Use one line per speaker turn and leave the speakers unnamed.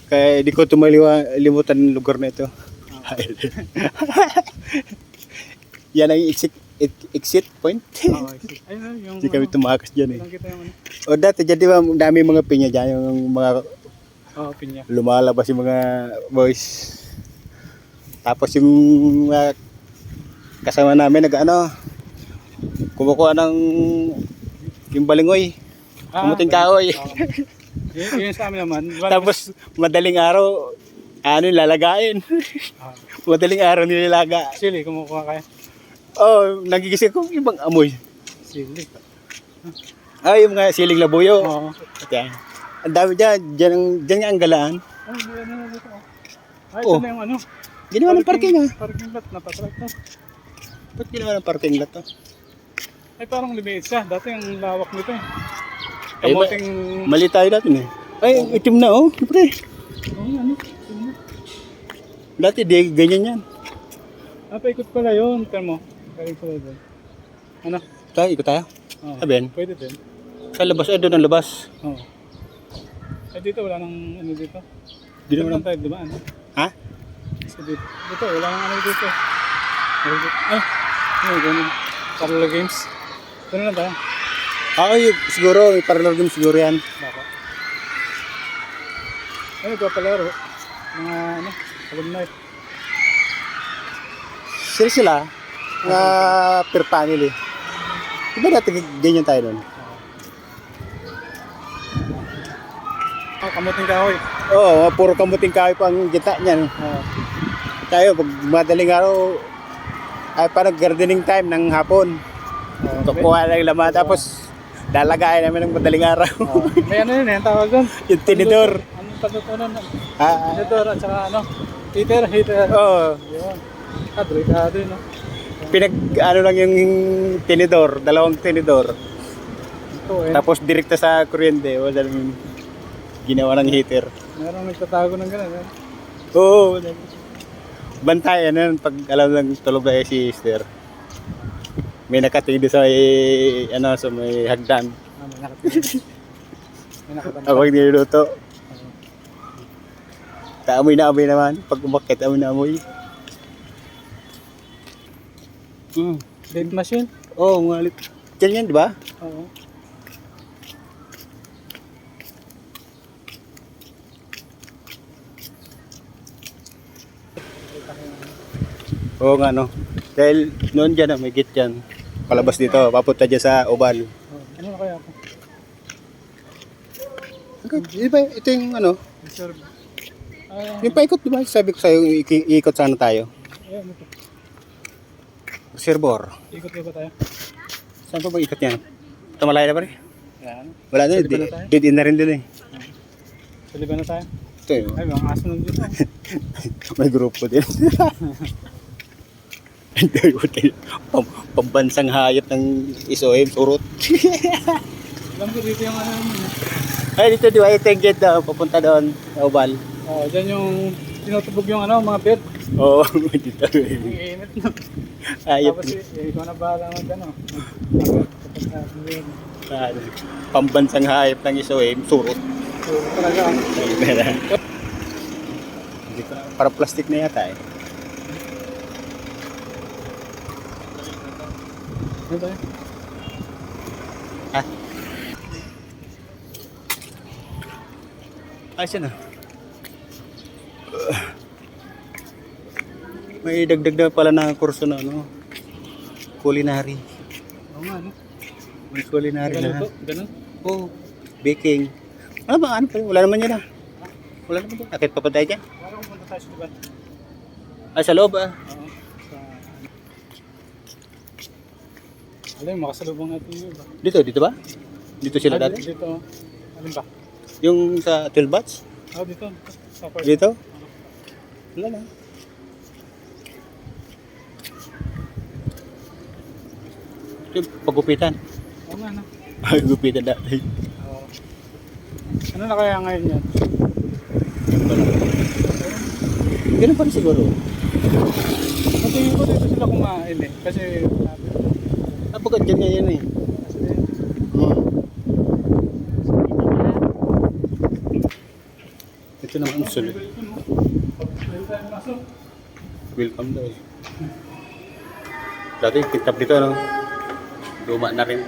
Kaya di ko limutan ng lugar na ito. Yan ang exit point.
Ayun, yung
Hindi kami tumakas dyan eh.
kita yung ano.
O dati dyan di ba dami mga pinya dyan, yung mga
Pinya.
lumalabas yung mga boys. Tapos yung kasama namin kumukuha ng yung balingoy, kumuting kahoy.
Yun sa amin naman.
Tapos madaling araw, lalagayin. Madaling araw nilalaga.
Sili, kumukuha kayo.
Nagigising ko ibang amoy.
Sili.
Yung mga siling labuyo.
Oo.
Okay. Ang dami dyan nga ang galaan.
Ano na dito? Ito
Oh.
na yung ano.
Ginawa ng parking ah.
Parking lot, napatrack na.
Ba't ginawa ng parking lot to?
Ay, parang lumiit siya. Dati ang lawak nito eh.
Ay,
Kamuting...
Mali tayo dati eh. Ay, itim na oh. Pre.
ano?
Dati di ganyan yan.
Paikot pala yun. Termo. Galing pala doon. Ano?
Ikot tayo.
Oo.
Sabihin?
Pwede din.
Sa labas, doon ang labas.
Oo. Ay, dito wala nang ano dito.
Di
Dito
naman
lang tayo dumaan.
Ha?
So, dito wala nang ano dito. Ano, ganun. Parlor games. Ganun lang tayo.
Siguro, may parlor game siguro yan.
Baka. Ay, nagpapalaro. Mga ano, alumni.
Sila, mga per family. Diba dati ganyan tayo nun?
Kamuting kahoy.
Oo, puro kamuting kahoy pang gita niyan. Tayo, pag madaling araw, ay parang gardening time ng hapon. Kukuha lang laman, tapos lalagayin namin ng madaling araw.
May ano yun eh, ang tawag doon.
Yung tinidor.
Anong pagtutunan?
Ah,
Tinidor at saka ano, heater.
Oo,
Yun. Delikado yun, no?
lang yung tinidor, dalawang tinidor.
Ito eh.
Tapos direkta sa kuryente, wala nang ginawa ng heater.
Meron nagtatago ng gano'n, eh.
Oo, bantayan yan pag alam lang tulog na si sister. May nakatingin sa may hagdan.
May nakatingin. May nakabanta.
Ako yung niluluto. Amoy na amoy naman. Pag umakit, amoy na amoy.
Date machine?
Oo, ngalit. Diyan yan, di ba?
Oo.
Oo nga, no. Dahil noon dyan, may gate dyan. Palabas dito, papunta dyan sa Oval.
Ano na kaya ako?
Di ba, ito yung
Reserve.
yung paikot, di ba? Sabi ko sa'yo, iikot sana tayo.
Ayan, ito.
Reservoir.
Ikot ba tayo?
Saan pa ba ikot yan? Ito malaya na ba rin?
Ayan.
Wala na,
Sa liban na tayo?
dead in na rin din eh.
Sa liban na tayo?
Ito yun.
Ay, mga aso nung dito.
May grupo din. Pambansang hayop ng isohem, surot.
Alam ko dito yung ano yun.
Ay, dito di ba? Ito yung gate daw, papunta doon, sa Oval.
Dyan yung tinutubog yung ano, mga bed.
Oo, dito.
Ang init na.
Hayop.
Tapos ikaw na bahala mag ano.
Pambansang hayop ng isohem, surot.
So, talaga.
Para plastic na yata eh.
Ano tayo?
Ha? Ay, siya na. May dagdag na pala na kurso na culinary.
Oo nga, no?
May culinary na.
Galuto, ganun.
Oh, baking. Ano ba? Ano pa? Wala naman yan ah. Wala naman doon. Akit pa pa tayo dyan?
Para kung punta tayo sa diba?
Ay, sa loob ah.
Oo. Alam mo, makasalubong natin yung iba.
Dito ba? Dito sila dati?
Dito. Alin ba?
Yung sa 12 bats?
Dito. Sa first.
Dito? Wala na. Yung pagupitan.
Oo nga, no?
Pagupitan dati.
Oo. Ano na kaya ngayon yan?
Ganun pa rin siguro.
Matingin ko dito sila kumain eh. Kasi
Napagad dyan ngayon eh. Ito naman sunod.
Pwede tayo masok.
Welcome daw. Dati, kitab dito, no? Luma na rin.